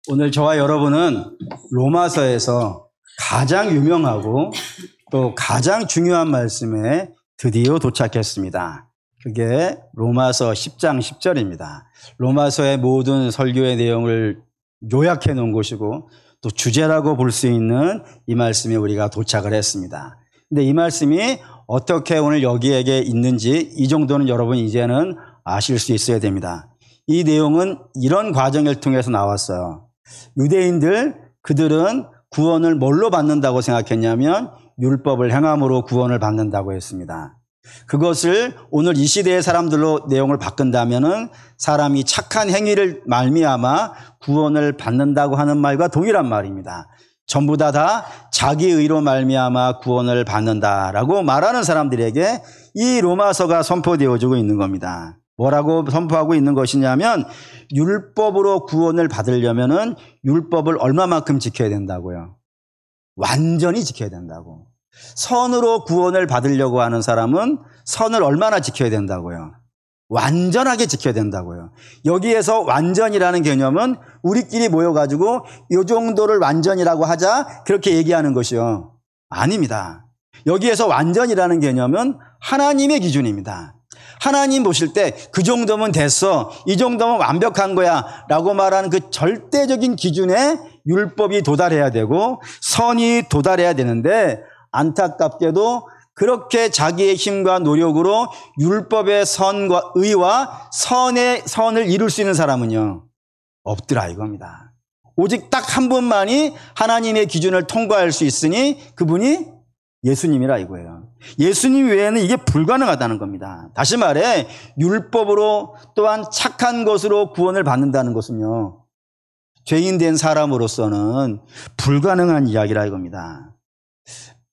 오늘 저와 여러분은 로마서에서 가장 유명하고 또 가장 중요한 말씀에 드디어 도착했습니다. 그게 로마서 10장 10절입니다. 로마서의 모든 설교의 내용을 요약해 놓은 곳이고 또 주제라고 볼 수 있는 이 말씀에 우리가 도착을 했습니다. 근데 이 말씀이 어떻게 오늘 여기에게 있는지 이 정도는 여러분 이제는 아실 수 있어야 됩니다. 이 내용은 이런 과정을 통해서 나왔어요. 유대인들 그들은 구원을 뭘로 받는다고 생각했냐면 율법을 행함으로 구원을 받는다고 했습니다. 그것을 오늘 이 시대의 사람들로 내용을 바꾼다면은 사람이 착한 행위를 말미암아 구원을 받는다고 하는 말과 동일한 말입니다. 전부 다 자기 의로 말미암아 구원을 받는다라고 말하는 사람들에게 이 로마서가 선포되어지고 있는 겁니다. 뭐라고 선포하고 있는 것이냐면 율법으로 구원을 받으려면은 율법을 얼마만큼 지켜야 된다고요? 완전히 지켜야 된다고. 선으로 구원을 받으려고 하는 사람은 선을 얼마나 지켜야 된다고요? 완전하게 지켜야 된다고요. 여기에서 완전이라는 개념은 우리끼리 모여가지고 이 정도를 완전이라고 하자 그렇게 얘기하는 것이요. 아닙니다. 여기에서 완전이라는 개념은 하나님의 기준입니다. 하나님 보실 때 그 정도면 됐어, 이 정도면 완벽한 거야 라고 말하는 그 절대적인 기준에 율법이 도달해야 되고 선이 도달해야 되는데 안타깝게도 그렇게 자기의 힘과 노력으로 율법의 선과 의와 선을 이룰 수 있는 사람은요 없더라 이겁니다. 오직 딱 한 분만이 하나님의 기준을 통과할 수 있으니 그분이 예수님이라 이거예요. 예수님 외에는 이게 불가능하다는 겁니다. 다시 말해 율법으로 또한 착한 것으로 구원을 받는다는 것은요 죄인 된 사람으로서는 불가능한 이야기라 이겁니다.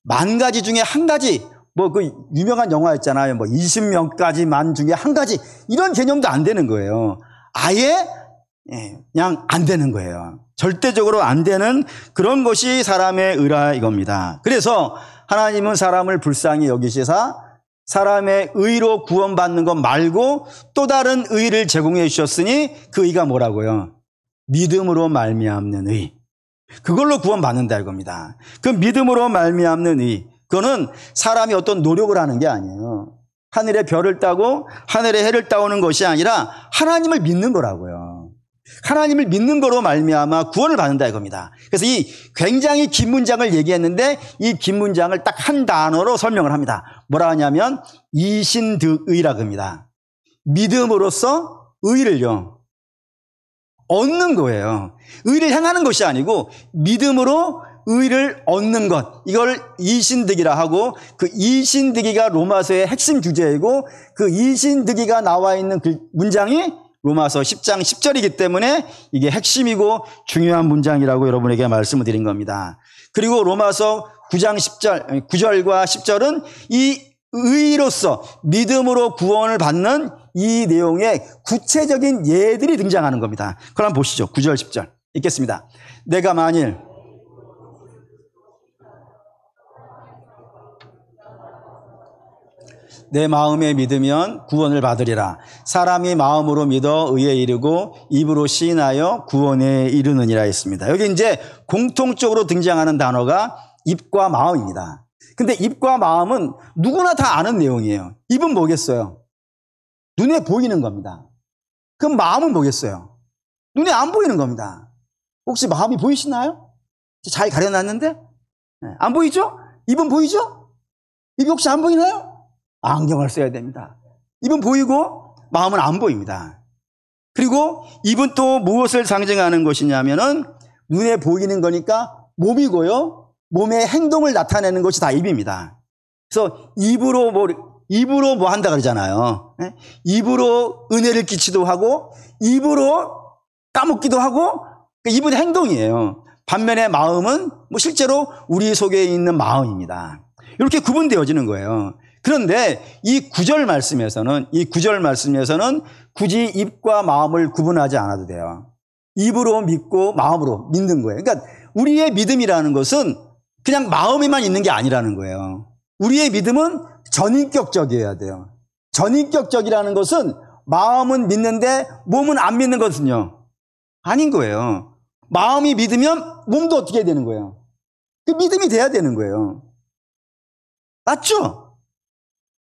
만 가지 중에 한 가지, 그 유명한 영화 있잖아요. 20명까지 만 중에 한 가지, 이런 개념도 안 되는 거예요. 아예 그냥 안 되는 거예요. 절대적으로 안 되는 그런 것이 사람의 의라 이겁니다. 그래서 하나님은 사람을 불쌍히 여기시사 사람의 의로 구원받는 것 말고 또 다른 의를 제공해 주셨으니 그 의가 뭐라고요? 믿음으로 말미암는 의. 그걸로 구원받는다 이겁니다. 그 믿음으로 말미암는 의, 그거는 사람이 어떤 노력을 하는 게 아니에요. 하늘의 별을 따고 하늘의 해를 따오는 것이 아니라 하나님을 믿는 거라고요. 하나님을 믿는 거로 말미암아 구원을 받는다 이겁니다. 그래서 이 굉장히 긴 문장을 얘기했는데 이 긴 문장을 딱 한 단어로 설명을 합니다. 뭐라 하냐면 이신득의라고 합니다. 믿음으로써 의를요 얻는 거예요. 의를 행하는 것이 아니고 믿음으로 의를 얻는 것, 이걸 이신득이라 하고 그 이신득이가 로마서의 핵심 주제이고 그 이신득이가 나와 있는 그 문장이 로마서 10장 10절이기 때문에 이게 핵심이고 중요한 문장이라고 여러분에게 말씀을 드린 겁니다. 그리고 로마서 9장 10절, 9절과 10절은 이 의로서 믿음으로 구원을 받는 이 내용의 구체적인 예들이 등장하는 겁니다. 그럼 한번 보시죠. 9절 10절 읽겠습니다. 내가 만일 내 마음에 믿으면 구원을 받으리라. 사람이 마음으로 믿어 의에 이르고 입으로 시인하여 구원에 이르느니라 했습니다. 여기 이제 공통적으로 등장하는 단어가 입과 마음입니다. 근데 입과 마음은 누구나 다 아는 내용이에요. 입은 뭐겠어요? 눈에 보이는 겁니다. 그럼 마음은 뭐겠어요? 눈에 안 보이는 겁니다. 혹시 마음이 보이시나요? 잘 가려놨는데? 안 보이죠? 입은 보이죠? 입이 혹시 안 보이나요? 안경을 써야 됩니다. 입은 보이고 마음은 안 보입니다. 그리고 입은 또 무엇을 상징하는 것이냐면은 눈에 보이는 거니까 몸이고요. 몸의 행동을 나타내는 것이 다 입입니다. 그래서 입으로 뭐 한다 그러잖아요. 입으로 은혜를 끼치도 하고 입으로 까먹기도 하고 입은 행동이에요. 반면에 마음은 실제로 우리 속에 있는 마음입니다. 이렇게 구분되어지는 거예요. 그런데 이 9절 말씀에서는 굳이 입과 마음을 구분하지 않아도 돼요. 입으로 믿고 마음으로 믿는 거예요. 그러니까 우리의 믿음이라는 것은 그냥 마음에만 있는 게 아니라는 거예요. 우리의 믿음은 전인격적이어야 돼요. 전인격적이라는 것은 마음은 믿는데 몸은 안 믿는 것은요 아닌 거예요. 마음이 믿으면 몸도 어떻게 해야 되는 거예요? 그 믿음이 돼야 되는 거예요. 맞죠?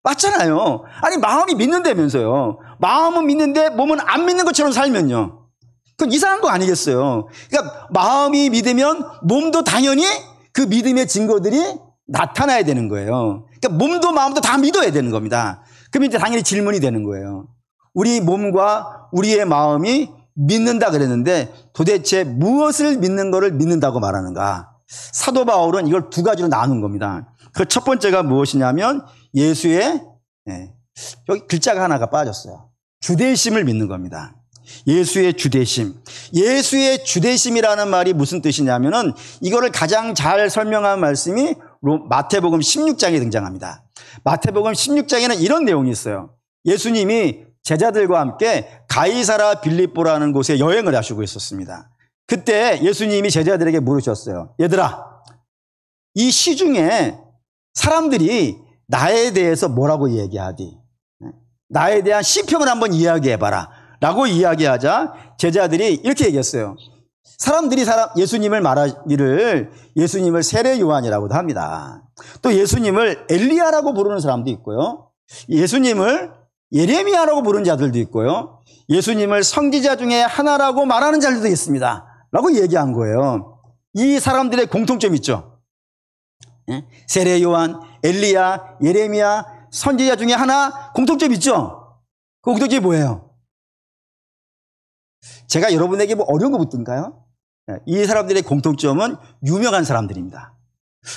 맞잖아요. 아니, 마음이 믿는다면서요. 마음은 믿는데 몸은 안 믿는 것처럼 살면요. 그건 이상한 거 아니겠어요? 그러니까 마음이 믿으면 몸도 당연히 그 믿음의 증거들이 나타나야 되는 거예요. 그러니까 몸도 마음도 다 믿어야 되는 겁니다. 그러면 이제 당연히 질문이 되는 거예요. 우리 몸과 우리의 마음이 믿는다 그랬는데 도대체 무엇을 믿는 거를 믿는다고 말하는가? 사도 바울은 이걸 두 가지로 나눈 겁니다. 그 첫 번째가 무엇이냐면 예수의 여기 글자가 하나가 빠졌어요. 주대심을 믿는 겁니다. 예수의 주대심. 예수의 주대심이라는 말이 무슨 뜻이냐면은 이거를 가장 잘 설명한 말씀이 마태복음 16장에 등장합니다. 마태복음 16장에는 이런 내용이 있어요. 예수님이 제자들과 함께 가이사라 빌립보라는 곳에 여행을 하시고 있었습니다. 그때 예수님이 제자들에게 물으셨어요. 얘들아, 이 시중에 사람들이 나에 대해서 뭐라고 얘기하디? 나에 대한 시평을 한번 이야기해봐라 라고 이야기하자 제자들이 이렇게 얘기했어요. 사람들이 예수님을 말하기를 예수님을 세례 요한이라고도 합니다. 또 예수님을 엘리야라고 부르는 사람도 있고요. 예수님을 예레미야라고 부르는 자들도 있고요. 예수님을 선지자 중에 하나라고 말하는 자들도 있습니다. 라고 얘기한 거예요. 이 사람들의 공통점이 있죠. 세례 요한, 엘리야, 예레미야, 선지자 중에 하나 공통점이 있죠. 그 공통점이 뭐예요? 제가 여러분에게 뭐 어려운 거 묻든가요? 이 사람들의 공통점은 유명한 사람들입니다.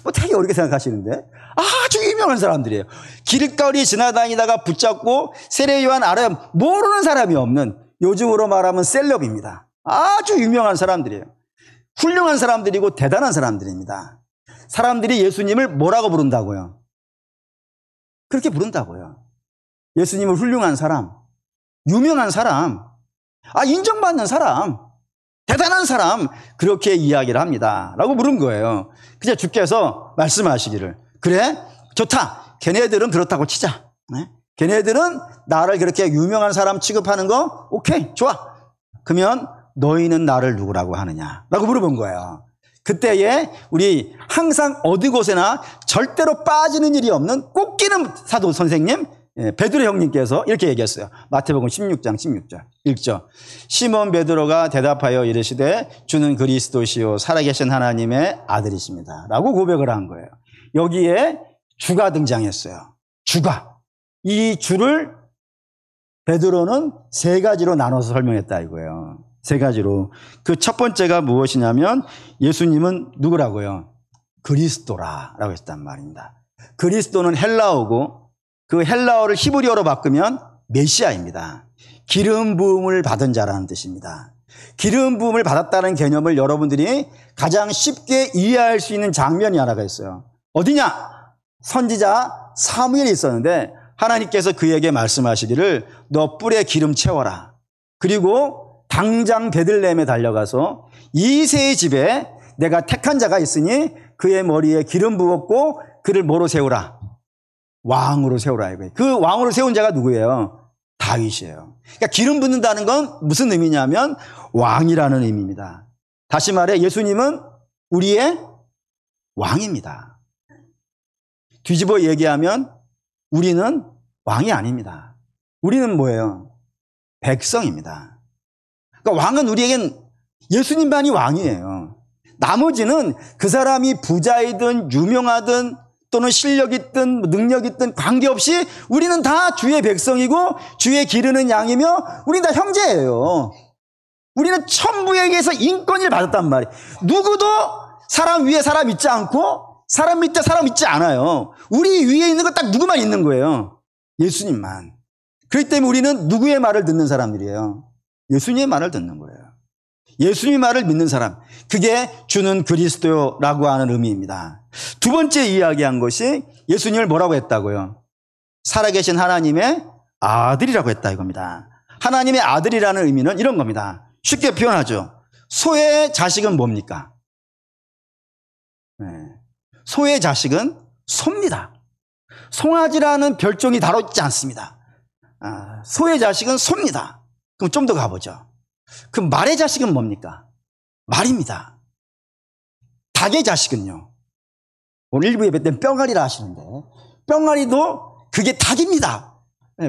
뭐 되게 어렵게 생각하시는데 아주 유명한 사람들이에요. 길거리 지나다니다가 붙잡고 세례 요한 알아요. 모르는 사람이 없는, 요즘으로 말하면 셀럽입니다. 아주 유명한 사람들이에요. 훌륭한 사람들이고 대단한 사람들입니다. 사람들이 예수님을 뭐라고 부른다고요? 그렇게 부른다고요. 예수님을 훌륭한 사람, 유명한 사람, 인정받는 사람, 대단한 사람, 그렇게 이야기를 합니다 라고 물은 거예요. 그냥 주께서 말씀하시기를, 그래? 좋다. 걔네들은 그렇다고 치자. 걔네들은 나를 그렇게 유명한 사람 취급하는 거 오케이, 좋아. 그러면 너희는 나를 누구라고 하느냐 라고 물어본 거예요. 그때에 우리 항상 어디 곳에나 절대로 빠지는 일이 없는 꼭 끼는 사도 선생님 베드로 형님께서 이렇게 얘기했어요. 마태복음 16장 16절 1절. 시몬 베드로가 대답하여 이르시되 주는 그리스도시요 살아계신 하나님의 아들이십니다 라고 고백을 한 거예요. 여기에 주가 등장했어요. 주가. 이 주를 베드로는 세 가지로 나눠서 설명했다 이거예요. 세 가지로. 그 첫 번째가 무엇이냐면 예수님은 누구라고요? 그리스도라고 했단 말입니다. 그리스도는 헬라어고 그 헬라어를 히브리어로 바꾸면 메시아입니다. 기름 부음을 받은 자라는 뜻입니다. 기름 부음을 받았다는 개념을 여러분들이 가장 쉽게 이해할 수 있는 장면이 하나가 있어요. 어디냐? 선지자 사무엘이 있었는데 하나님께서 그에게 말씀하시기를 너 뿔에 기름 채워라. 그리고 당장 베들레헴에 달려가서 이새의 집에 내가 택한 자가 있으니 그의 머리에 기름 부었고 그를 뭐로 세우라? 왕으로 세우라 이거예요. 그 왕으로 세운 자가 누구예요? 다윗이에요. 그러니까 기름 붓는다는 건 무슨 의미냐면 왕이라는 의미입니다. 다시 말해 예수님은 우리의 왕입니다. 뒤집어 얘기하면 우리는 왕이 아닙니다. 우리는 뭐예요? 백성입니다. 그러니까 왕은 우리에겐 예수님만이 왕이에요. 나머지는 그 사람이 부자이든 유명하든 또는 실력 있든 능력 있든 관계없이 우리는 다 주의 백성이고 주의 기르는 양이며 우리는 다 형제예요. 우리는 천부에게서 인권을 받았단 말이에요. 누구도 사람 위에 사람 있지 않고 사람 밑에 사람 있지 않아요. 우리 위에 있는 건 딱 누구만 있는 거예요? 예수님만. 그렇기 때문에 우리는 누구의 말을 듣는 사람들이에요? 예수님의 말을 듣는 거예요. 예수님의 말을 믿는 사람, 그게 주는 그리스도라고 하는 의미입니다. 두 번째 이야기한 것이 예수님을 뭐라고 했다고요? 살아계신 하나님의 아들이라고 했다 이겁니다. 하나님의 아들이라는 의미는 이런 겁니다. 쉽게 표현하죠. 소의 자식은 뭡니까? 소의 자식은 소입니다. 송아지라는 별종이 다루지 않습니다. 소의 자식은 소입니다. 그럼 좀 더 가보죠. 그럼 말의 자식은 뭡니까? 말입니다. 닭의 자식은요. 오늘 일부 예배 때는 뿅아리라 하시는데 뿅아리도 그게 닭입니다.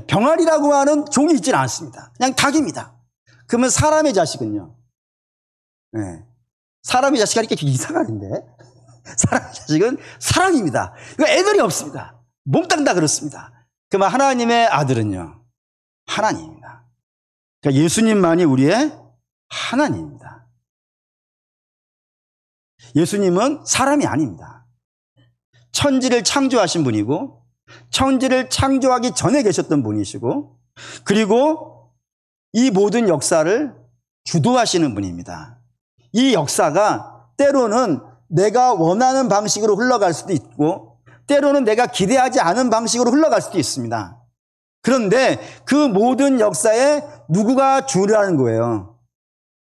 병아리라고 하는 종이 있지는 않습니다. 그냥 닭입니다. 그러면 사람의 자식은요. 사람의 자식이 이렇게 이상한데 사람의 자식은 사랑입니다. 애들이 없습니다. 몽땅 다 그렇습니다. 그러면 하나님의 아들은요. 하나님입니다. 그러니까 예수님만이 우리의 하나님입니다. 예수님은 사람이 아닙니다. 천지를 창조하신 분이고 천지를 창조하기 전에 계셨던 분이시고 그리고 이 모든 역사를 주도하시는 분입니다. 이 역사가 때로는 내가 원하는 방식으로 흘러갈 수도 있고 때로는 내가 기대하지 않은 방식으로 흘러갈 수도 있습니다. 그런데 그 모든 역사에 누구가 주라는 거예요?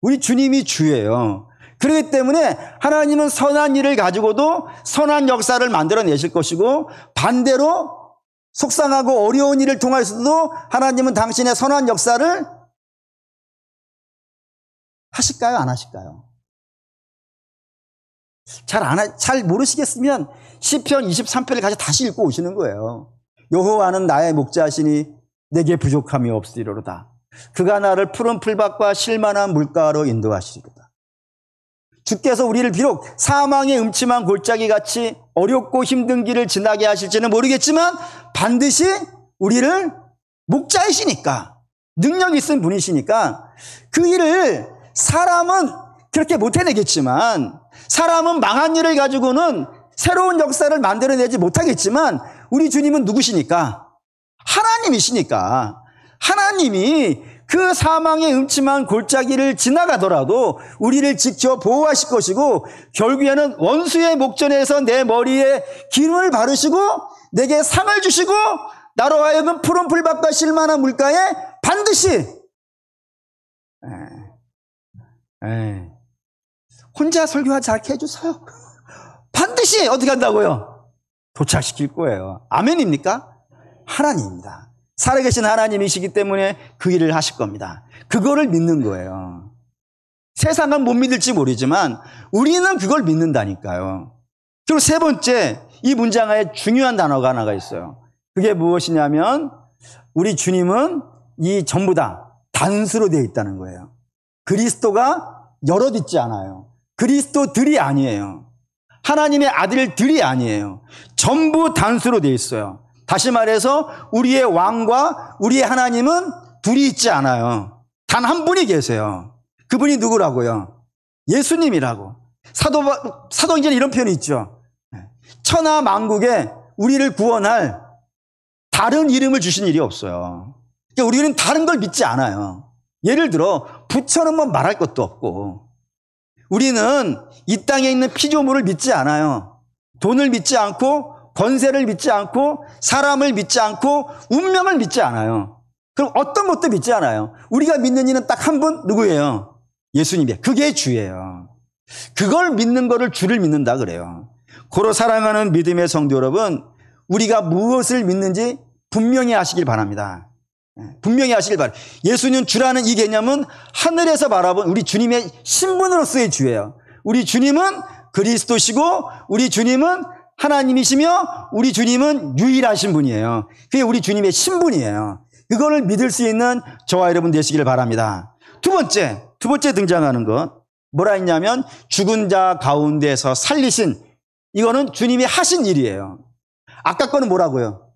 우리 주님이 주예요. 그렇기 때문에 하나님은 선한 일을 가지고도 선한 역사를 만들어내실 것이고 반대로 속상하고 어려운 일을 통해서도 하나님은 당신의 선한 역사를 하실까요? 안 하실까요? 잘 모르시겠으면 시편 23편을 가서 다시 읽고 오시는 거예요. 여호와는 나의 목자시니 내게 부족함이 없으리로다. 그가 나를 푸른 풀밭과 쉴만한 물가로 인도하시리로다. 주께서 우리를 비록 사망의 음침한 골짜기 같이 어렵고 힘든 길을 지나게 하실지는 모르겠지만 반드시 우리를 목자이시니까 능력 있은 분이시니까 그 일을 사람은 그렇게 못 해내겠지만 사람은 망한 일을 가지고는 새로운 역사를 만들어내지 못하겠지만 우리 주님은 누구시니까? 하나님이시니까 하나님이 그 사망의 음침한 골짜기를 지나가더라도 우리를 지켜 보호하실 것이고 결국에는 원수의 목전에서 내 머리에 기름을 바르시고 내게 상을 주시고 나로 하여금 푸른 풀밭과 쉴만한 물가에 반드시 혼자 설교하지 않게 해주세요. 반드시 어떻게 한다고요? 도착시킬 거예요. 아멘입니까? 하나님입니다. 살아계신 하나님이시기 때문에 그 일을 하실 겁니다. 그거를 믿는 거예요. 세상은 못 믿을지 모르지만 우리는 그걸 믿는다니까요. 그리고 세 번째, 이 문장 안에 중요한 단어가 하나가 있어요. 그게 무엇이냐면 우리 주님은 이 전부 다 단수로 되어 있다는 거예요. 그리스도가 여럿 있지 않아요. 그리스도들이 아니에요. 하나님의 아들들이 아니에요. 전부 단수로 되어 있어요. 다시 말해서 우리의 왕과 우리의 하나님은 둘이 있지 않아요. 단 한 분이 계세요. 그분이 누구라고요? 예수님이라고. 사도행전에 이런 표현이 있죠. 천하 만국에 우리를 구원할 다른 이름을 주신 일이 없어요. 그러니까 우리는 다른 걸 믿지 않아요. 예를 들어 부처는 뭐 말할 것도 없고 우리는 이 땅에 있는 피조물을 믿지 않아요. 돈을 믿지 않고 권세를 믿지 않고 사람을 믿지 않고 운명을 믿지 않아요. 그럼 어떤 것도 믿지 않아요. 우리가 믿는 이는 딱 한 분 누구예요? 예수님이에요. 그게 주예요. 그걸 믿는 거를 주를 믿는다 그래요. 고로 사랑하는 믿음의 성도 여러분, 우리가 무엇을 믿는지 분명히 하시길 바랍니다. 분명히 하시길 바랍니다. 예수님 주라는 이 개념은 하늘에서 바라본 우리 주님의 신분으로서의 주예요. 우리 주님은 그리스도시고 우리 주님은 하나님이시며 우리 주님은 유일하신 분이에요. 그게 우리 주님의 신분이에요. 그거를 믿을 수 있는 저와 여러분 되시길 바랍니다. 두 번째 등장하는 것 뭐라 했냐면 죽은 자 가운데서 살리신, 이거는 주님이 하신 일이에요. 아까 거는 뭐라고요?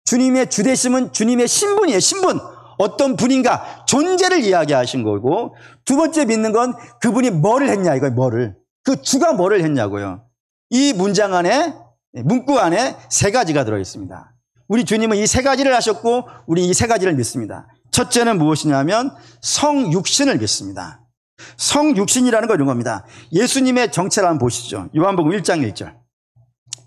주님의 주되심은 주님의 신분이에요. 신분. 어떤 분인가 존재를 이야기하신 거고, 두 번째 믿는 건 그분이 뭐를 했냐 이거예요. 뭐를. 그 주가 뭐를 했냐고요. 이 문장 안에, 문구 안에 세 가지가 들어있습니다. 우리 주님은 이 세 가지를 하셨고 우리 이 세 가지를 믿습니다. 첫째는 무엇이냐면 성육신을 믿습니다. 성육신이라는 건 이런 겁니다. 예수님의 정체를 한번 보시죠. 요한복음 1장 1절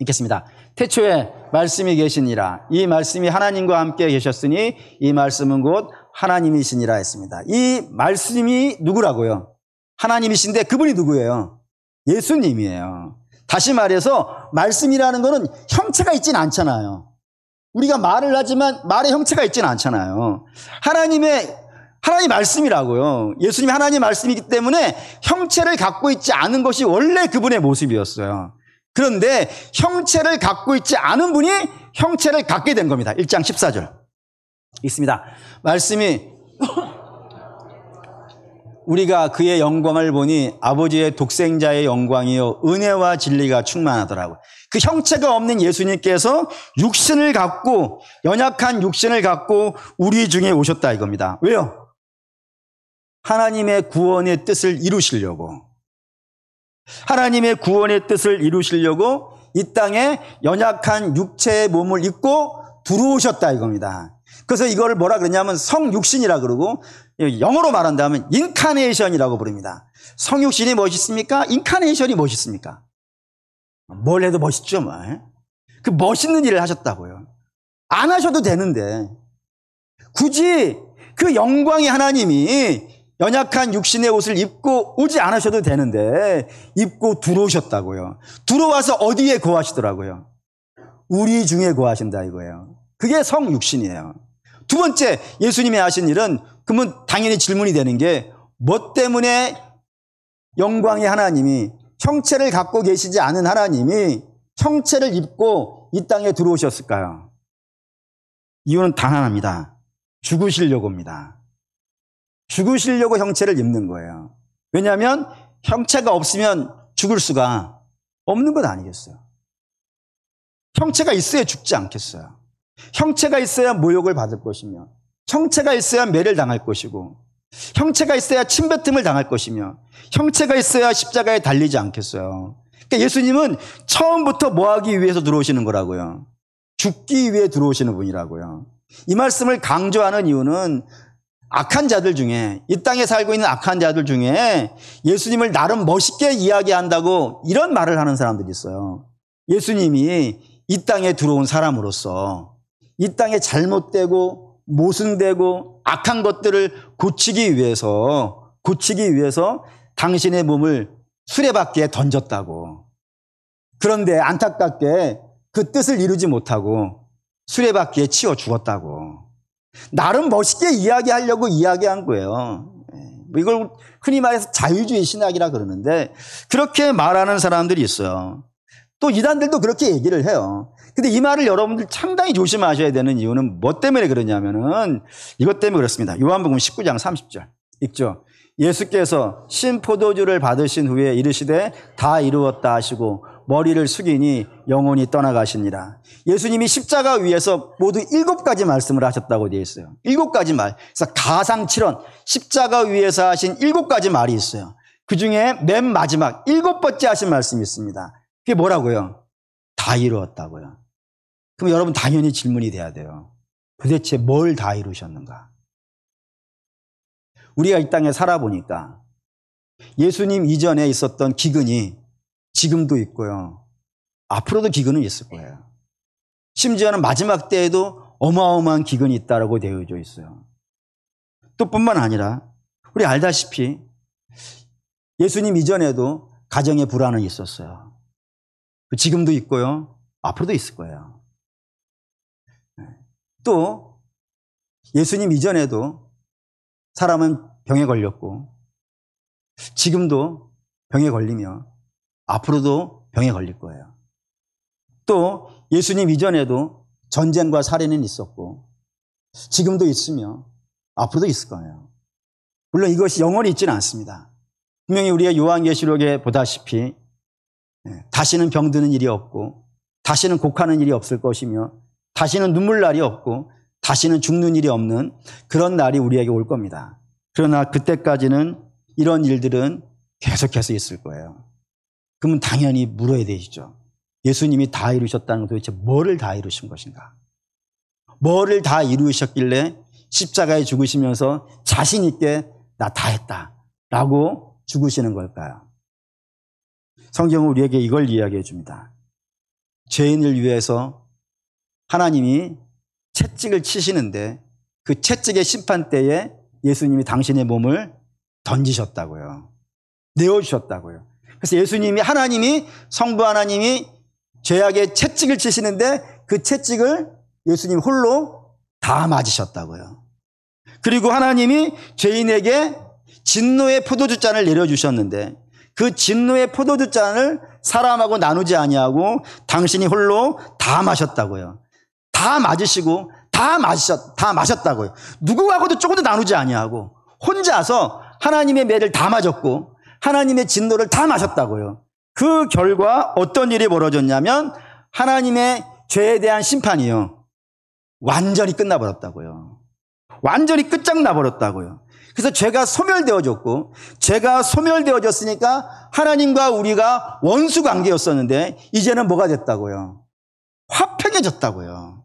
읽겠습니다. 태초에 말씀이 계시니라. 이 말씀이 하나님과 함께 계셨으니 이 말씀은 곧 하나님이시니라 했습니다. 이 말씀이 누구라고요? 하나님이신데 그분이 누구예요? 예수님이에요. 다시 말해서 말씀이라는 거는 형체가 있지는 않잖아요. 우리가 말을 하지만 말의 형체가 있지는 않잖아요. 하나님 말씀이라고요. 예수님이 하나님 말씀이기 때문에 형체를 갖고 있지 않은 것이 원래 그분의 모습이었어요. 그런데 형체를 갖고 있지 않은 분이 형체를 갖게 된 겁니다. 1장 14절 있습니다. 말씀이 우리가 그의 영광을 보니 아버지의 독생자의 영광이요 은혜와 진리가 충만하더라고요. 그 형체가 없는 예수님께서 육신을 갖고 연약한 육신을 갖고 우리 중에 오셨다 이겁니다. 왜요? 하나님의 구원의 뜻을 이루시려고. 하나님의 구원의 뜻을 이루시려고 이 땅에 연약한 육체의 몸을 입고 들어오셨다 이겁니다. 그래서 이걸 뭐라 그러냐면 성육신이라 그러고 영어로 말한다면 인카네이션이라고 부릅니다. 성육신이 멋있습니까? 인카네이션이 멋있습니까? 뭘 해도 멋있죠. 뭐. 그 멋있는 일을 하셨다고요. 안 하셔도 되는데 굳이 그 영광의 하나님이 연약한 육신의 옷을 입고 오지 않으셔도 되는데 입고 들어오셨다고요. 들어와서 어디에 거하시더라고요? 우리 중에 거하신다 이거예요. 그게 성육신이에요. 두 번째 예수님이 하신 일은 그러면 당연히 질문이 되는 게 뭐 때문에 영광의 하나님이 형체를 갖고 계시지 않은 하나님이 형체를 입고 이 땅에 들어오셨을까요? 이유는 단 하나입니다. 죽으시려고입니다. 죽으시려고 형체를 입는 거예요. 왜냐하면 형체가 없으면 죽을 수가 없는 것 아니겠어요? 형체가 있어야 죽지 않겠어요? 형체가 있어야 모욕을 받을 것이며 형체가 있어야 매를 당할 것이고 형체가 있어야 침뱉음을 당할 것이며 형체가 있어야 십자가에 달리지 않겠어요. 그러니까 예수님은 처음부터 뭐 하기 위해서 들어오시는 거라고요? 죽기 위해 들어오시는 분이라고요. 이 말씀을 강조하는 이유는 악한 자들 중에 이 땅에 살고 있는 악한 자들 중에 예수님을 나름 멋있게 이야기한다고 이런 말을 하는 사람들이 있어요. 예수님이 이 땅에 들어온 사람으로서 이 땅에 잘못되고 모순되고 악한 것들을 고치기 위해서 당신의 몸을 수레바퀴에 던졌다고. 그런데 안타깝게 그 뜻을 이루지 못하고 수레바퀴에 치여 죽었다고. 나름 멋있게 이야기하려고 이야기한 거예요. 이걸 흔히 말해서 자유주의 신학이라 그러는데 그렇게 말하는 사람들이 있어요. 또 이단들도 그렇게 얘기를 해요. 근데 이 말을 여러분들 상당히 조심하셔야 되는 이유는 뭐 때문에 그러냐면은 이것 때문에 그렇습니다. 요한복음 19장 30절 읽죠. 예수께서 신 포도주를 받으신 후에 이르시되 다 이루었다 하시고 머리를 숙이니 영혼이 떠나가시니라. 예수님이 십자가 위에서 모두 7가지 말씀을 하셨다고 되어 있어요. 7가지 말. 그래서 가상칠언 십자가 위에서 하신 7가지 말이 있어요. 그중에 맨 마지막 7번째 하신 말씀이 있습니다. 그게 뭐라고요? 다 이루었다고요. 그럼 여러분 당연히 질문이 돼야 돼요. 도대체 뭘 다 이루셨는가? 우리가 이 땅에 살아보니까 예수님 이전에 있었던 기근이 지금도 있고요. 앞으로도 기근은 있을 거예요. 심지어는 마지막 때에도 어마어마한 기근이 있다고 되어져 있어요. 또 뿐만 아니라 우리 알다시피 예수님 이전에도 가정의 불안은 있었어요. 지금도 있고요. 앞으로도 있을 거예요. 또 예수님 이전에도 사람은 병에 걸렸고 지금도 병에 걸리며 앞으로도 병에 걸릴 거예요. 또 예수님 이전에도 전쟁과 살인은 있었고 지금도 있으며 앞으로도 있을 거예요. 물론 이것이 영원히 있지는 않습니다. 분명히 우리가 요한계시록에 보다시피 다시는 병드는 일이 없고 다시는 곡하는 일이 없을 것이며 다시는 눈물 날이 없고 다시는 죽는 일이 없는 그런 날이 우리에게 올 겁니다. 그러나 그때까지는 이런 일들은 계속해서 있을 거예요. 그러면 당연히 물어야 되시죠. 예수님이 다 이루셨다는 건 도대체 뭐를 다 이루신 것인가? 뭐를 다 이루셨길래 십자가에 죽으시면서 자신 있게 나 다 했다 라고 죽으시는 걸까요? 성경은 우리에게 이걸 이야기해 줍니다. 죄인을 위해서 하나님이 채찍을 치시는데 그 채찍의 심판 때에 예수님이 당신의 몸을 던지셨다고요. 내어주셨다고요. 그래서 예수님이 하나님이 성부 하나님이 죄악의 채찍을 치시는데 그 채찍을 예수님 홀로 다 맞으셨다고요. 그리고 하나님이 죄인에게 진노의 포도주 잔을 내려주셨는데 그 진노의 포도주 잔을 사람하고 나누지 아니하고 당신이 홀로 다 마셨다고요. 다 맞으시고 다 마셨다고요. 누구하고도 조금도 나누지 아니하고 혼자서 하나님의 매를 다 맞았고 하나님의 진노를 다 마셨다고요. 그 결과 어떤 일이 벌어졌냐면 하나님의 죄에 대한 심판이요. 완전히 끝나버렸다고요. 완전히 끝장나버렸다고요. 그래서 죄가 소멸되어졌고 죄가 소멸되어졌으니까 하나님과 우리가 원수 관계였었는데 이제는 뭐가 됐다고요? 화평해졌다고요.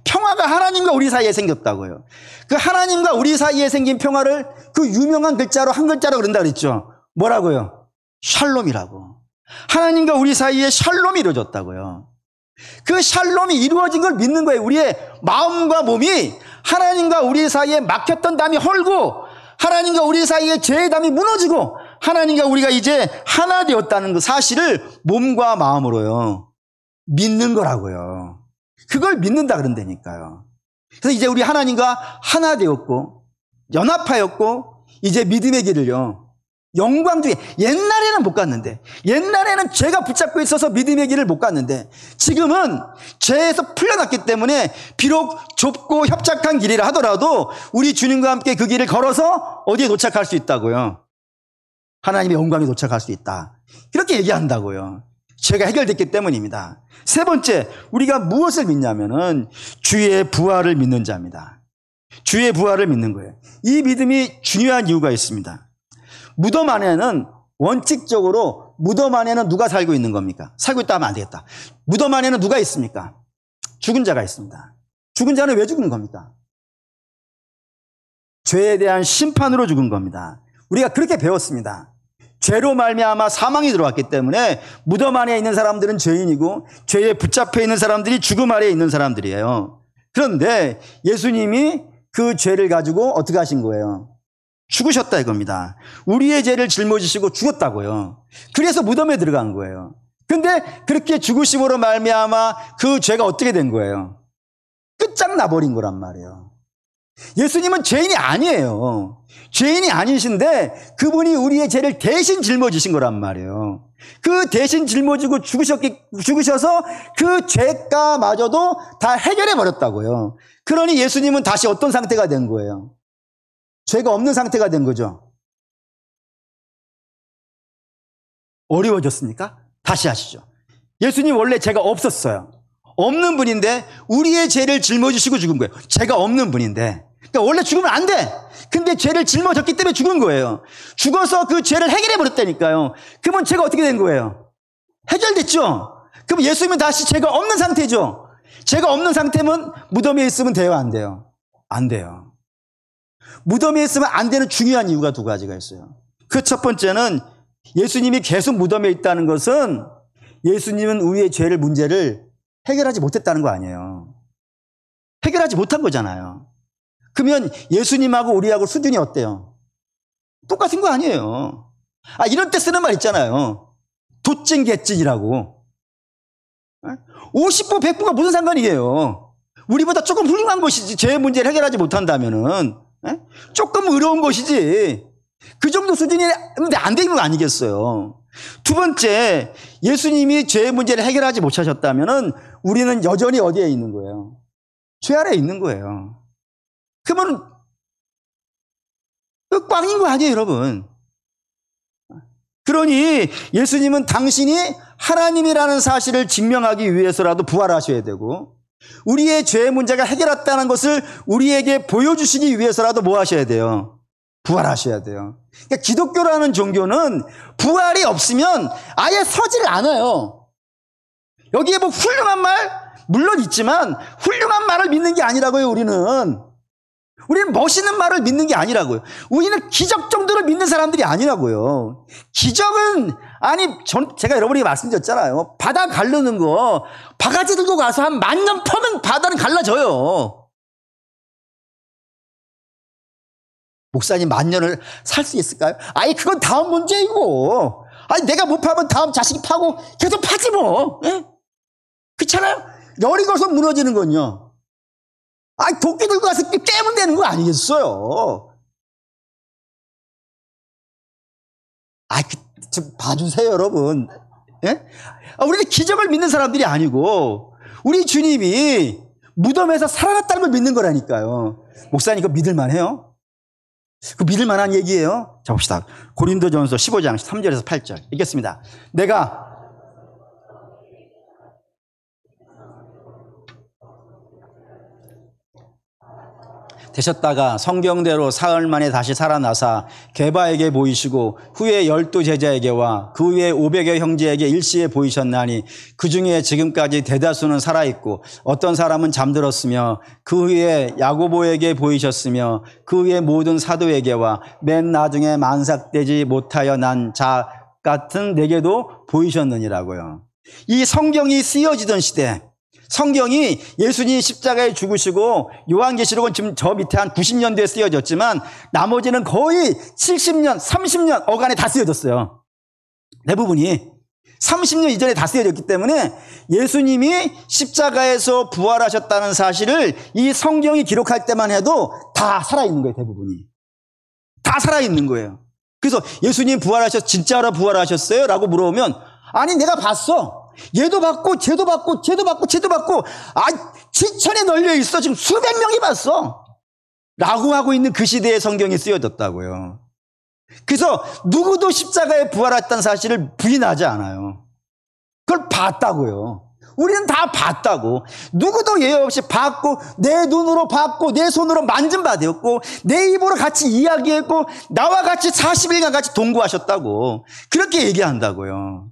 평화가 하나님과 우리 사이에 생겼다고요. 그 하나님과 우리 사이에 생긴 평화를 그 유명한 글자로 한 글자로 그런다 그랬죠. 뭐라고요? 샬롬이라고. 하나님과 우리 사이에 샬롬이 이루어졌다고요. 그 샬롬이 이루어진 걸 믿는 거예요. 우리의 마음과 몸이 하나님과 우리 사이에 막혔던 담이 헐고 하나님과 우리 사이에 죄의 담이 무너지고 하나님과 우리가 이제 하나 되었다는 그 사실을 몸과 마음으로요 믿는 거라고요. 그걸 믿는다 그런다니까요. 그래서 이제 우리 하나님과 하나 되었고 연합하였고 이제 믿음의 길을요 영광 중에 옛날에는 못 갔는데 옛날에는 죄가 붙잡고 있어서 믿음의 길을 못 갔는데 지금은 죄에서 풀려났기 때문에 비록 좁고 협착한 길이라 하더라도 우리 주님과 함께 그 길을 걸어서 어디에 도착할 수 있다고요? 하나님의 영광에 도착할 수 있다. 이렇게 얘기한다고요. 죄가 해결됐기 때문입니다. 세 번째, 우리가 무엇을 믿냐면은 주의 부활을 믿는 자입니다. 주의 부활을 믿는 거예요. 이 믿음이 중요한 이유가 있습니다. 무덤 안에는 원칙적으로 무덤 안에는 누가 살고 있는 겁니까? 살고 있다 하면 안 되겠다. 무덤 안에는 누가 있습니까? 죽은 자가 있습니다. 죽은 자는 왜 죽은 겁니까? 죄에 대한 심판으로 죽은 겁니다. 우리가 그렇게 배웠습니다. 죄로 말미암아 사망이 들어왔기 때문에 무덤 안에 있는 사람들은 죄인이고 죄에 붙잡혀 있는 사람들이 죽음 아래에 있는 사람들이에요. 그런데 예수님이 그 죄를 가지고 어떻게 하신 거예요? 죽으셨다 이겁니다. 우리의 죄를 짊어지시고 죽었다고요. 그래서 무덤에 들어간 거예요. 근데 그렇게 죽으심으로 말미암아 그 죄가 어떻게 된 거예요? 끝장나버린 거란 말이에요. 예수님은 죄인이 아니에요. 죄인이 아니신데 그분이 우리의 죄를 대신 짊어지신 거란 말이에요. 그 대신 짊어지고 죽으셔서 그 죄가마저도 다 해결해 버렸다고요. 그러니 예수님은 다시 어떤 상태가 된 거예요? 죄가 없는 상태가 된 거죠. 어려워졌습니까? 다시 하시죠. 예수님 원래 죄가 없었어요. 없는 분인데 우리의 죄를 짊어지시고 죽은 거예요. 죄가 없는 분인데. 그러니까 원래 죽으면 안 돼. 근데 죄를 짊어졌기 때문에 죽은 거예요. 죽어서 그 죄를 해결해 버렸다니까요. 그러면 죄가 어떻게 된 거예요? 해결됐죠. 그럼 예수님은 다시 죄가 없는 상태죠. 죄가 없는 상태면 무덤에 있으면 돼요, 안 돼요? 안 돼요. 무덤에 있으면 안 되는 중요한 이유가 두 가지가 있어요. 그 첫 번째는 예수님이 계속 무덤에 있다는 것은 예수님은 우리의 죄를 문제를 해결하지 못했다는 거 아니에요. 해결하지 못한 거잖아요. 그러면 예수님하고 우리하고 수준이 어때요? 똑같은 거 아니에요. 이런 때 쓰는 말 있잖아요. 도찐 개찐이라고. 50부 100부가 무슨 상관이에요. 우리보다 조금 훌륭한 것이지 죄의 문제를 해결하지 못한다면은 조금 어려운 것이지 그 정도 수준인데 안 되는 거 아니겠어요. 두 번째, 예수님이 죄의 문제를 해결하지 못하셨다면 우리는 여전히 어디에 있는 거예요? 죄 아래에 있는 거예요. 그러면 꽝인 거 아니에요, 여러분. 그러니 예수님은 당신이 하나님이라는 사실을 증명하기 위해서라도 부활하셔야 되고 우리의 죄의 문제가 해결했다는 것을 우리에게 보여주시기 위해서라도 뭐 하셔야 돼요? 부활하셔야 돼요. 그러니까 기독교라는 종교는 부활이 없으면 아예 서지를 않아요. 여기에 뭐 훌륭한 말 물론 있지만 훌륭한 말을 믿는 게 아니라고요. 우리는 멋있는 말을 믿는 게 아니라고요. 우리는 기적 정도를 믿는 사람들이 아니라고요. 기적은 제가 여러분에게 말씀드렸잖아요. 바다 가르는 거 바가지 들고 가서 한 10,000년 퍼면 바다는 갈라져요. 목사님 10,000년을 살 수 있을까요? 그건 다음 문제이고. 내가 못 파면 다음 자식이 파고 계속 파지 뭐. 예? 그렇잖아요? 열이 거서 무너지는 건요. 도끼 들고 가서 깨면 되는 거 아니겠어요? 좀 봐주세요, 여러분. 예? 우리는 기적을 믿는 사람들이 아니고, 우리 주님이 무덤에서 살아났다는 걸 믿는 거라니까요. 목사님, 이거 믿을만해요? 그 믿을만한 얘기예요? 자, 봅시다. 고린도전서 15장 3절에서 8절. 읽겠습니다. 내가 되셨다가 성경대로 사흘 만에 다시 살아나사 게바에게 보이시고 후에 12 제자에게와 그 후에 500여 형제에게 일시에 보이셨나니 그 중에 지금까지 대다수는 살아있고 어떤 사람은 잠들었으며 그 후에 야고보에게 보이셨으며 그 후에 모든 사도에게와 맨 나중에 만삭되지 못하여 난 자 같은 내게도 보이셨느니라고요. 이 성경이 쓰여지던 시대, 성경이 예수님이 십자가에 죽으시고 요한계시록은 지금 저 밑에 한 90년대에 쓰여졌지만 나머지는 거의 70년, 30년 어간에 다 쓰여졌어요. 대부분이 30년 이전에 다 쓰여졌기 때문에 예수님이 십자가에서 부활하셨다는 사실을 이 성경이 기록할 때만 해도 다 살아있는 거예요. 대부분이 다 살아있는 거예요. 그래서 예수님 진짜로 부활하셨어요? 라고 물어보면 아니 내가 봤어. 얘도 봤고 쟤도 봤고 쟤도 봤고 쟤도 봤고 지천에 널려 있어. 지금 수백 명이 봤어 라고 하고 있는 그 시대에 성경이 쓰여졌다고요. 그래서 누구도 십자가에 부활했다는 사실을 부인하지 않아요. 그걸 봤다고요. 우리는 다 봤다고. 누구도 예외 없이 봤고 내 눈으로 봤고 내 손으로 만진 바 되었고 내 입으로 같이 이야기했고 나와 같이 40일간 같이 동거하셨다고 그렇게 얘기한다고요.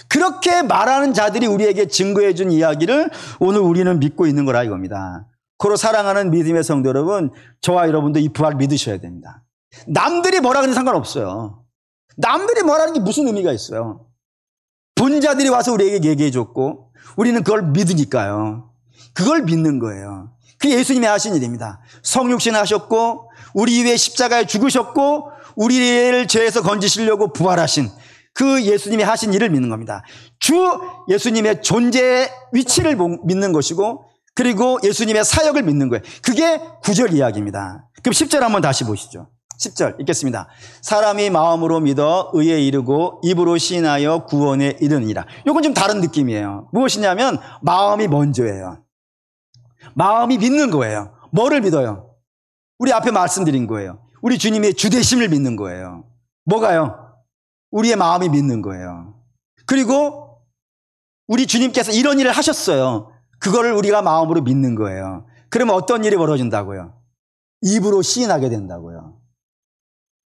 그렇게 말하는 자들이 우리에게 증거해 준 이야기를 오늘 우리는 믿고 있는 거라 이겁니다. 그로 사랑하는 믿음의 성도 여러분, 저와 여러분도 이 부활 믿으셔야 됩니다. 남들이 뭐라 그러는 상관없어요. 남들이 뭐라는 게 무슨 의미가 있어요. 본 자들이 와서 우리에게 얘기해 줬고 우리는 그걸 믿으니까요. 그걸 믿는 거예요. 그게 예수님이 하신 일입니다. 성육신 하셨고 우리 위해 십자가에 죽으셨고 우리를 죄에서 건지시려고 부활하신 그 예수님이 하신 일을 믿는 겁니다. 주 예수님의 존재의 위치를 믿는 것이고 그리고 예수님의 사역을 믿는 거예요. 그게 9절 이야기입니다. 그럼 10절 한번 다시 보시죠. 10절 읽겠습니다. 사람이 마음으로 믿어 의에 이르고 입으로 시인하여 구원에 이르느니라. 이건 좀 다른 느낌이에요. 무엇이냐면 마음이 먼저예요. 마음이 믿는 거예요. 뭐를 믿어요? 우리 앞에 말씀드린 거예요. 우리 주님의 주되심을 믿는 거예요. 뭐가요? 우리의 마음이 믿는 거예요. 그리고 우리 주님께서 이런 일을 하셨어요. 그거를 우리가 마음으로 믿는 거예요. 그러면 어떤 일이 벌어진다고요? 입으로 시인하게 된다고요.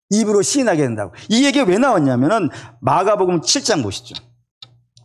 입으로 시인하게 된다고. 이 얘기가 왜 나왔냐면은 마가복음 7장 보시죠.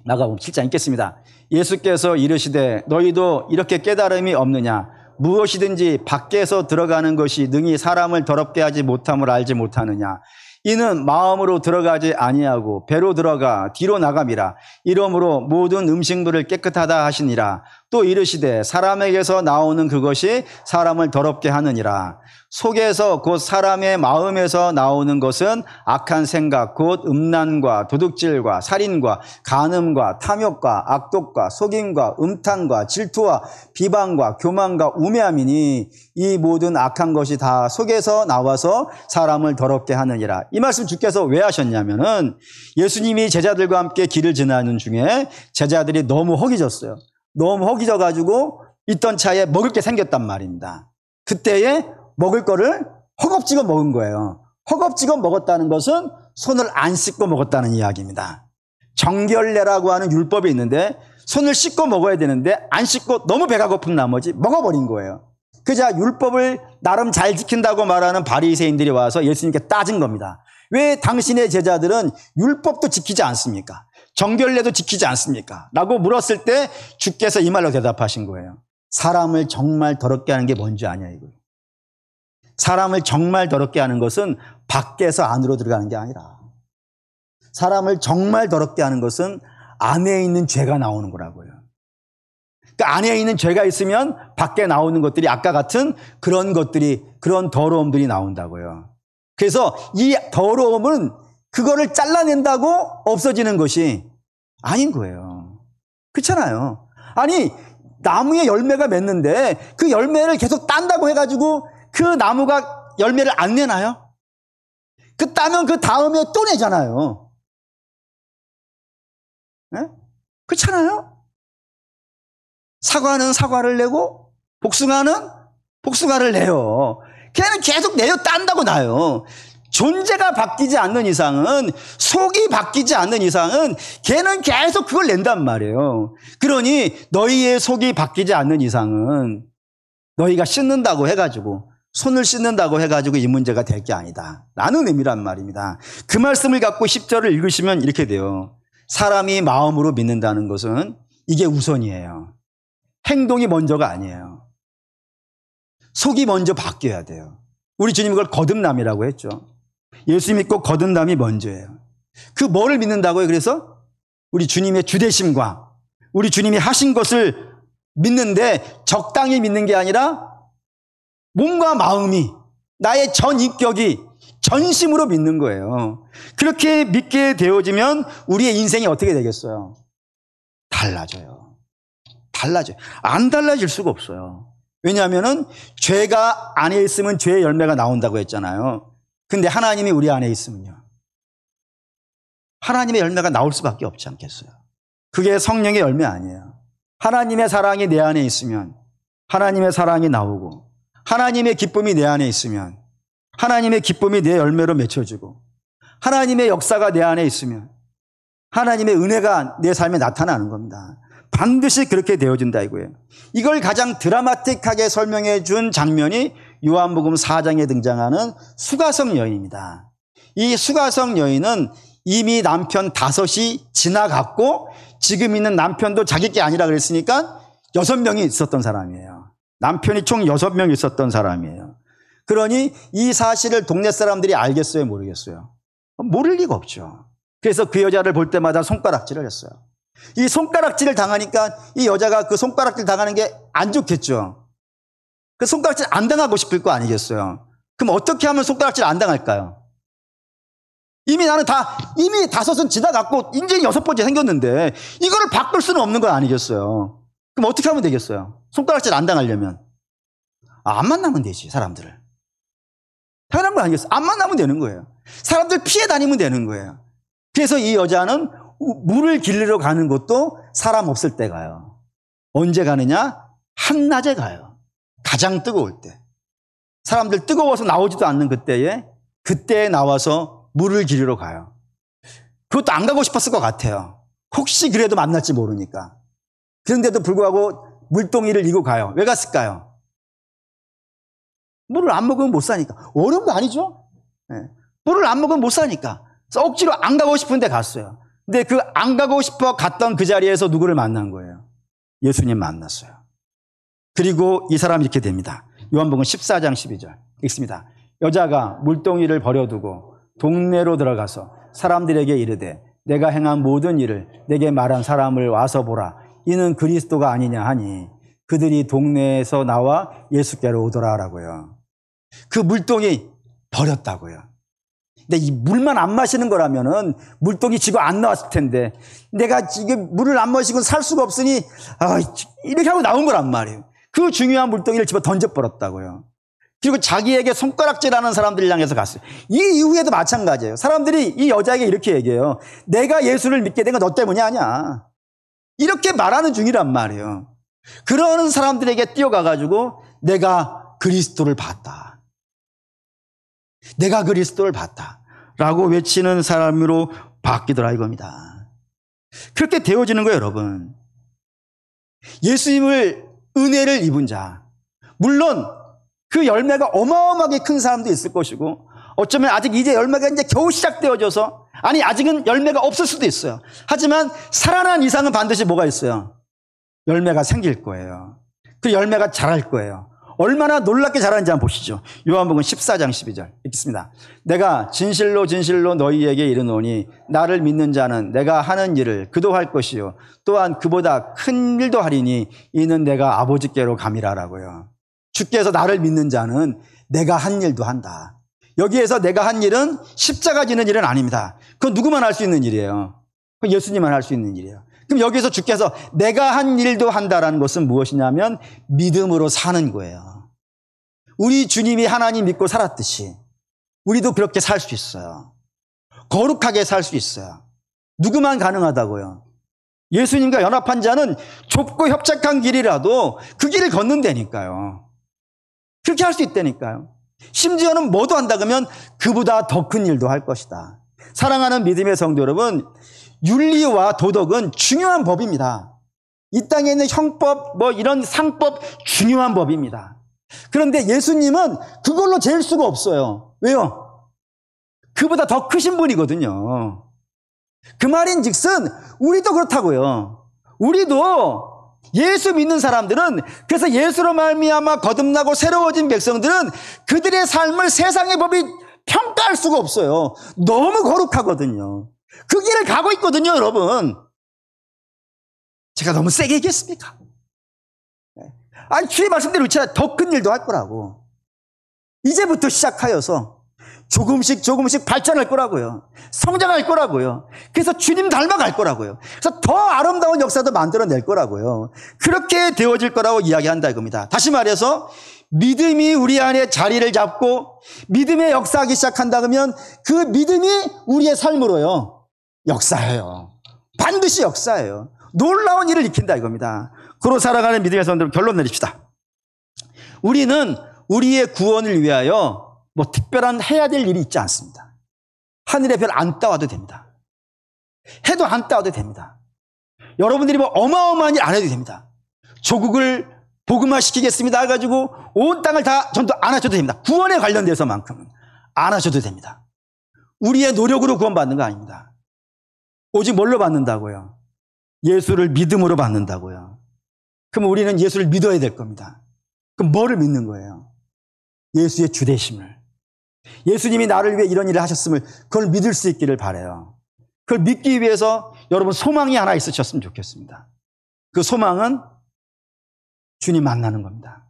마가복음 7장 읽겠습니다. 예수께서 이르시되 너희도 이렇게 깨달음이 없느냐? 무엇이든지 밖에서 들어가는 것이 능히 사람을 더럽게 하지 못함을 알지 못하느냐? 이는 마음으로 들어가지 아니하고 배로 들어가 뒤로 나감이라. 이러므로 모든 음식물을 깨끗하다 하시니라. 또 이르시되 사람에게서 나오는 그것이 사람을 더럽게 하느니라. 속에서 곧 사람의 마음에서 나오는 것은 악한 생각 곧 음란과 도둑질과 살인과 간음과 탐욕과 악독과 속임과 음탕과 질투와 비방과 교만과 우매함이니 이 모든 악한 것이 다 속에서 나와서 사람을 더럽게 하느니라. 이 말씀 주께서 왜 하셨냐면은 예수님이 제자들과 함께 길을 지나는 중에 제자들이 너무 허기졌어요. 너무 허기져가지고 있던 차에 먹을 게 생겼단 말입니다. 그때에 먹을 거를 허겁지겁 먹은 거예요. 허겁지겁 먹었다는 것은 손을 안 씻고 먹었다는 이야기입니다. 정결례라고 하는 율법이 있는데 손을 씻고 먹어야 되는데 안 씻고 너무 배가 고픈 나머지 먹어버린 거예요. 그자 율법을 나름 잘 지킨다고 말하는 바리새인들이 와서 예수님께 따진 겁니다. 왜 당신의 제자들은 율법도 지키지 않습니까? 정결례도 지키지 않습니까? 라고 물었을 때 주께서 이 말로 대답하신 거예요. 사람을 정말 더럽게 하는 게 뭔지 아냐 이거예요. 사람을 정말 더럽게 하는 것은 밖에서 안으로 들어가는 게 아니라 사람을 정말 더럽게 하는 것은 안에 있는 죄가 나오는 거라고요. 그러니까 안에 있는 죄가 있으면 밖에 나오는 것들이 아까 같은 그런 것들이 그런 더러움들이 나온다고요. 그래서 이 더러움은 그거를 잘라낸다고 없어지는 것이 아닌 거예요. 그렇잖아요. 아니 나무에 열매가 맺는데 그 열매를 계속 딴다고 해가지고 그 나무가 열매를 안 내나요? 그 따면 그 다음에 또 내잖아요. 네? 그렇잖아요? 사과는 사과를 내고 복숭아는 복숭아를 내요. 걔는 계속 내요. 딴다고 나요. 존재가 바뀌지 않는 이상은, 속이 바뀌지 않는 이상은 걔는 계속 그걸 낸단 말이에요. 그러니 너희의 속이 바뀌지 않는 이상은 너희가 씻는다고 해가지고, 손을 씻는다고 해가지고 이 문제가 될 게 아니다 라는 의미란 말입니다. 그 말씀을 갖고 10절을 읽으시면 이렇게 돼요. 사람이 마음으로 믿는다는 것은 이게 우선이에요. 행동이 먼저가 아니에요. 속이 먼저 바뀌어야 돼요. 우리 주님이 그걸 거듭남이라고 했죠. 예수 믿고 거듭남이 먼저예요. 그 뭐를 믿는다고요? 그래서 우리 주님의 주되심과 우리 주님이 하신 것을 믿는데 적당히 믿는 게 아니라 몸과 마음이, 나의 전 인격이 전심으로 믿는 거예요. 그렇게 믿게 되어지면 우리의 인생이 어떻게 되겠어요? 달라져요. 달라져요. 안 달라질 수가 없어요. 왜냐하면은 죄가 안에 있으면 죄의 열매가 나온다고 했잖아요. 근데 하나님이 우리 안에 있으면요, 하나님의 열매가 나올 수밖에 없지 않겠어요? 그게 성령의 열매 아니에요. 하나님의 사랑이 내 안에 있으면 하나님의 사랑이 나오고, 하나님의 기쁨이 내 안에 있으면 하나님의 기쁨이 내 열매로 맺혀지고, 하나님의 역사가 내 안에 있으면 하나님의 은혜가 내 삶에 나타나는 겁니다. 반드시 그렇게 되어진다 이거예요. 이걸 가장 드라마틱하게 설명해 준 장면이 요한복음 4장에 등장하는 수가성 여인입니다. 이 수가성 여인은 이미 남편 5이 지나갔고 지금 있는 남편도 자기 게 아니라 그랬으니까 6명이 있었던 사람이에요. 남편이 총 6명 있었던 사람이에요. 그러니 이 사실을 동네 사람들이 알겠어요? 모르겠어요? 모를 리가 없죠. 그래서 그 여자를 볼 때마다 손가락질을 했어요. 이 손가락질을 당하니까 이 여자가 그 손가락질 당하는 게 안 좋겠죠. 그 손가락질 안 당하고 싶을 거 아니겠어요. 그럼 어떻게 하면 손가락질 안 당할까요? 이미 나는 이미 5은 지나갔고 이제 6번째 생겼는데 이거를 바꿀 수는 없는 건 아니겠어요. 그럼 어떻게 하면 되겠어요? 손가락질 안 당하려면 안 만나면 되지. 사람들을 당연한 거 아니겠어요? 안 만나면 되는 거예요. 사람들 피해 다니면 되는 거예요. 그래서 이 여자는 물을 길르러 가는 것도 사람 없을 때 가요. 언제 가느냐? 한낮에 가요. 가장 뜨거울 때. 사람들 뜨거워서 나오지도 않는 그때에 나와서 물을 길르러 가요. 그것도 안 가고 싶었을 것 같아요. 혹시 그래도 만날지 모르니까. 그런데도 불구하고 물동이를 이고 가요. 왜 갔을까요? 물을 안 먹으면 못 사니까. 어려운 거 아니죠? 네. 물을 안 먹으면 못 사니까. 그래서 억지로 안 가고 싶은데 갔어요. 근데 그 안 가고 싶어 갔던 그 자리에서 누구를 만난 거예요? 예수님 만났어요. 그리고 이 사람이 이렇게 됩니다. 요한복음 14장 12절 읽습니다. 여자가 물동이를 버려두고 동네로 들어가서 사람들에게 이르되 내가 행한 모든 일을 내게 말한 사람을 와서 보라. 이는 그리스도가 아니냐 하니 그들이 동네에서 나와 예수께로 오더라라고요. 그 물동이 버렸다고요. 근데 이 물만 안 마시는 거라면은 물동이 지고 안 나왔을 텐데 내가 지금 물을 안 마시고 살 수가 없으니 이렇게 하고 나온 거란 말이에요. 그 중요한 물동이를 집어 던져버렸다고요. 그리고 자기에게 손가락질하는 사람들을 향해서 갔어요. 이 이후에도 마찬가지예요. 사람들이 이 여자에게 이렇게 얘기해요. 내가 예수를 믿게 된 건 너 때문이 아니야. 이렇게 말하는 중이란 말이에요. 그러는 사람들에게 뛰어가가지고 내가 그리스도를 봤다. 내가 그리스도를 봤다. 라고 외치는 사람으로 바뀌더라 이겁니다. 그렇게 되어지는 거예요, 여러분. 예수님을 은혜를 입은 자. 물론 그 열매가 어마어마하게 큰 사람도 있을 것이고 어쩌면 아직 이제 열매가 이제 겨우 시작되어져서 아직은 열매가 없을 수도 있어요. 하지만 살아난 이상은 반드시 뭐가 있어요? 열매가 생길 거예요. 그 열매가 자랄 거예요. 얼마나 놀랍게 자라는지 한번 보시죠. 요한복음 14장 12절 읽겠습니다. 내가 진실로 진실로 너희에게 이르노니 나를 믿는 자는 내가 하는 일을 그도 할 것이요 또한 그보다 큰 일도 하리니 이는 내가 아버지께로 감이라라고요. 주께서 나를 믿는 자는 내가 한 일도 한다. 여기에서 내가 한 일은 십자가 지는 일은 아닙니다. 그건 누구만 할 수 있는 일이에요. 그건 예수님만 할 수 있는 일이에요. 그럼 여기서 주께서 내가 한 일도 한다라는 것은 무엇이냐면 믿음으로 사는 거예요. 우리 주님이 하나님 믿고 살았듯이 우리도 그렇게 살 수 있어요. 거룩하게 살 수 있어요. 누구만 가능하다고요. 예수님과 연합한 자는 좁고 협착한 길이라도 그 길을 걷는다니까요. 그렇게 할 수 있다니까요. 심지어는 뭐도 한다 그러면 그보다 더 큰 일도 할 것이다. 사랑하는 믿음의 성도 여러분, 윤리와 도덕은 중요한 법입니다. 이 땅에 있는 형법, 이런 상법 중요한 법입니다. 그런데 예수님은 그걸로 잴 수가 없어요. 왜요? 그보다 더 크신 분이거든요. 그 말인즉슨 우리도 그렇다고요. 우리도 예수 믿는 사람들은, 그래서 예수로 말미암아 거듭나고 새로워진 백성들은 그들의 삶을 세상의 법이 평가할 수가 없어요. 너무 거룩하거든요. 그 길을 가고 있거든요, 여러분. 제가 너무 세게 얘기했습니까? 아니, 주의 말씀대로 더 큰 일도 할 거라고. 이제부터 시작하여서 조금씩 발전할 거라고요. 성장할 거라고요. 그래서 주님 닮아갈 거라고요. 그래서 더 아름다운 역사도 만들어낼 거라고요. 그렇게 되어질 거라고 이야기한다 이겁니다. 다시 말해서 믿음이 우리 안에 자리를 잡고 믿음의 역사하기 시작한다 그러면 그 믿음이 우리의 삶으로요, 역사예요. 반드시 역사예요. 놀라운 일을 일으킨다 이겁니다. 그로 살아가는 믿음의 사람들, 결론 내립시다. 우리는 우리의 구원을 위하여 특별한 해야 될 일이 있지 않습니다. 하늘의 별 안 따와도 됩니다. 해도 안 따와도 됩니다. 여러분들이 어마어마한 일 안 해도 됩니다. 조국을 복음화시키겠습니다 해가지고 온 땅을 다 전부 안 하셔도 됩니다. 구원에 관련돼서만큼은 안 하셔도 됩니다. 우리의 노력으로 구원받는 거 아닙니다. 오직 뭘로 받는다고요? 예수를 믿음으로 받는다고요. 그럼 우리는 예수를 믿어야 될 겁니다. 그럼 뭐를 믿는 거예요? 예수의 주되심을. 예수님이 나를 위해 이런 일을 하셨음을 그걸 믿을 수 있기를 바라요. 그걸 믿기 위해서 여러분 소망이 하나 있으셨으면 좋겠습니다. 그 소망은 주님 만나는 겁니다.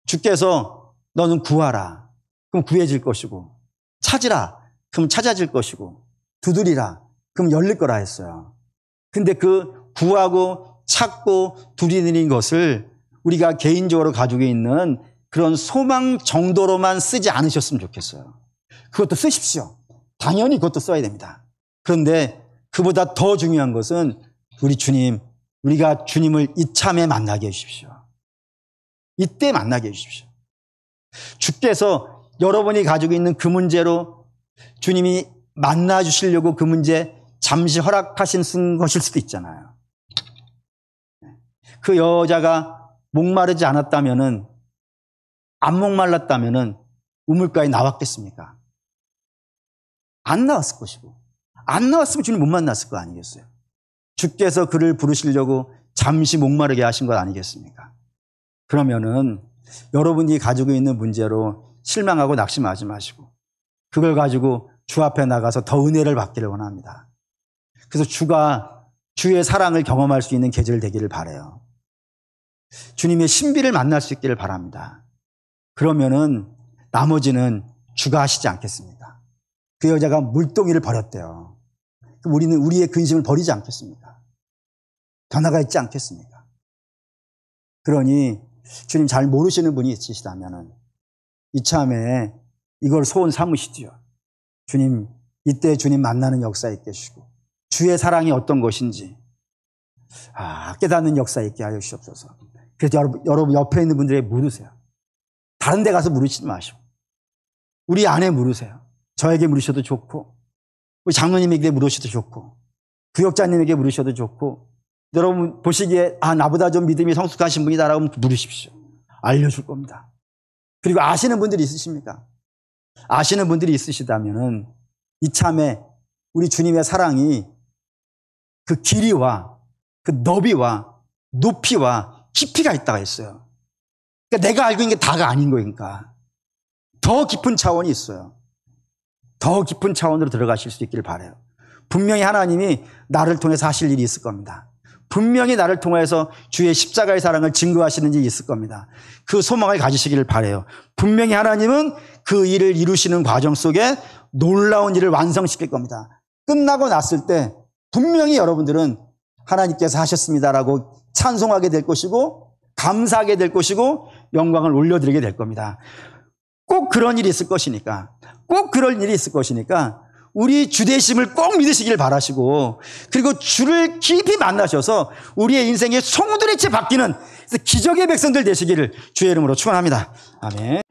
주께서 너는 구하라. 그럼 구해질 것이고, 찾으라. 그럼 찾아질 것이고, 두드리라. 그럼 열릴 거라 했어요. 근데 그 구하고 찾고 두드리는 것을 우리가 개인적으로 가지고 있는 그런 소망 정도로만 쓰지 않으셨으면 좋겠어요. 그것도 쓰십시오. 당연히 그것도 써야 됩니다. 그런데 그보다 더 중요한 것은 우리 주님, 우리가 주님을 이참에 만나게 해주십시오. 이때 만나게 해주십시오. 주께서 여러분이 가지고 있는 그 문제로 주님이 만나 주시려고 그 문제 잠시 허락하신 것일 수도 있잖아요. 그 여자가 목마르지 않았다면은, 안 목말랐다면은 우물가에 나왔겠습니까? 안 나왔을 것이고, 안 나왔으면 주님 못 만났을 거 아니겠어요? 주께서 그를 부르시려고 잠시 목마르게 하신 것 아니겠습니까? 그러면은 여러분이 가지고 있는 문제로 실망하고 낙심하지 마시고 그걸 가지고 주 앞에 나가서 더 은혜를 받기를 원합니다. 그래서 주가 주의 사랑을 경험할 수 있는 계절 되기를 바라요. 주님의 신비를 만날 수 있기를 바랍니다. 그러면은 나머지는 주가 하시지 않겠습니까? 그 여자가 물동이를 버렸대요. 그럼 우리는 우리의 근심을 버리지 않겠습니까? 변화가 있지 않겠습니까? 그러니 주님 잘 모르시는 분이 있으시다면은 이참에 이걸 소원 삼으시지요. 주님, 이때 주님 만나는 역사 있게 해주시고 주의 사랑이 어떤 것인지 깨닫는 역사 있게 하여 주시옵소서. 그래서 여러분 옆에 있는 분들에게 물으세요. 다른 데 가서 물으시지 마시고 우리 안에 물으세요. 저에게 물으셔도 좋고 우리 장로님에게 물으셔도 좋고 부역자님에게 물으셔도 좋고 여러분 보시기에 나보다 좀 믿음이 성숙하신 분이다라고 물으십시오. 알려줄 겁니다. 그리고 아시는 분들이 있으십니까? 아시는 분들이 있으시다면은 이참에 우리 주님의 사랑이 그 길이와 그 너비와 높이와 깊이가 있다가 있어요. 그러니까 내가 알고 있는 게 다가 아닌 거니까 더 깊은 차원이 있어요. 더 깊은 차원으로 들어가실 수 있기를 바라요. 분명히 하나님이 나를 통해서 하실 일이 있을 겁니다. 분명히 나를 통해서 주의 십자가의 사랑을 증거하시는 일이 있을 겁니다. 그 소망을 가지시기를 바라요. 분명히 하나님은 그 일을 이루시는 과정 속에 놀라운 일을 완성시킬 겁니다. 끝나고 났을 때 분명히 여러분들은 하나님께서 하셨습니다라고 찬송하게 될 것이고 감사하게 될 것이고 영광을 올려드리게 될 겁니다. 꼭 그런 일이 있을 것이니까 우리 주되심을 꼭 믿으시길 바라시고 그리고 주를 깊이 만나셔서 우리의 인생의 송두리째 바뀌는 기적의 백성들 되시기를 주의 이름으로 축원합니다. 아멘.